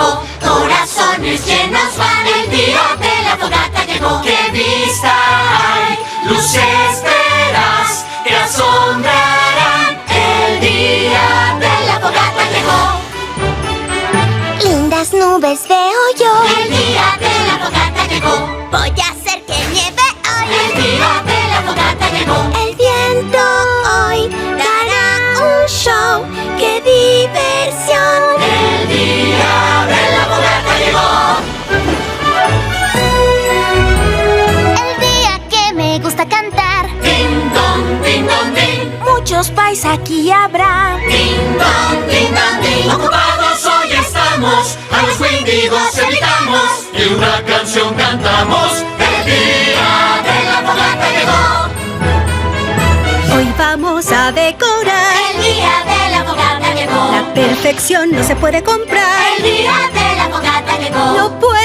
llegó. Corazones llenos van, el día de la fogata llegó. ¡Qué vista hay! Luces verás que asombrarán. El día de la fogata llegó. Lindas nubes veo yo. El día de la fogata llegó. Voy a hacer que nieve hoy. El día de la fogata llegó. El viento hoy dará un show. ¡Qué diversión! El día de la fogata llegó. El día que me gusta cantar. Ding dong, ding dong, ding. Muchos pais aquí habrá. Ding dong, ding dong, ding. Ocupados hoy estamos, a los Wendigos evitamos y una canción cantamos. El día de la fogata llegó. Hoy vamos a decorar. El día de la fogata llegó. La perfección no se puede comprar. El día de la fogata llegó. No puede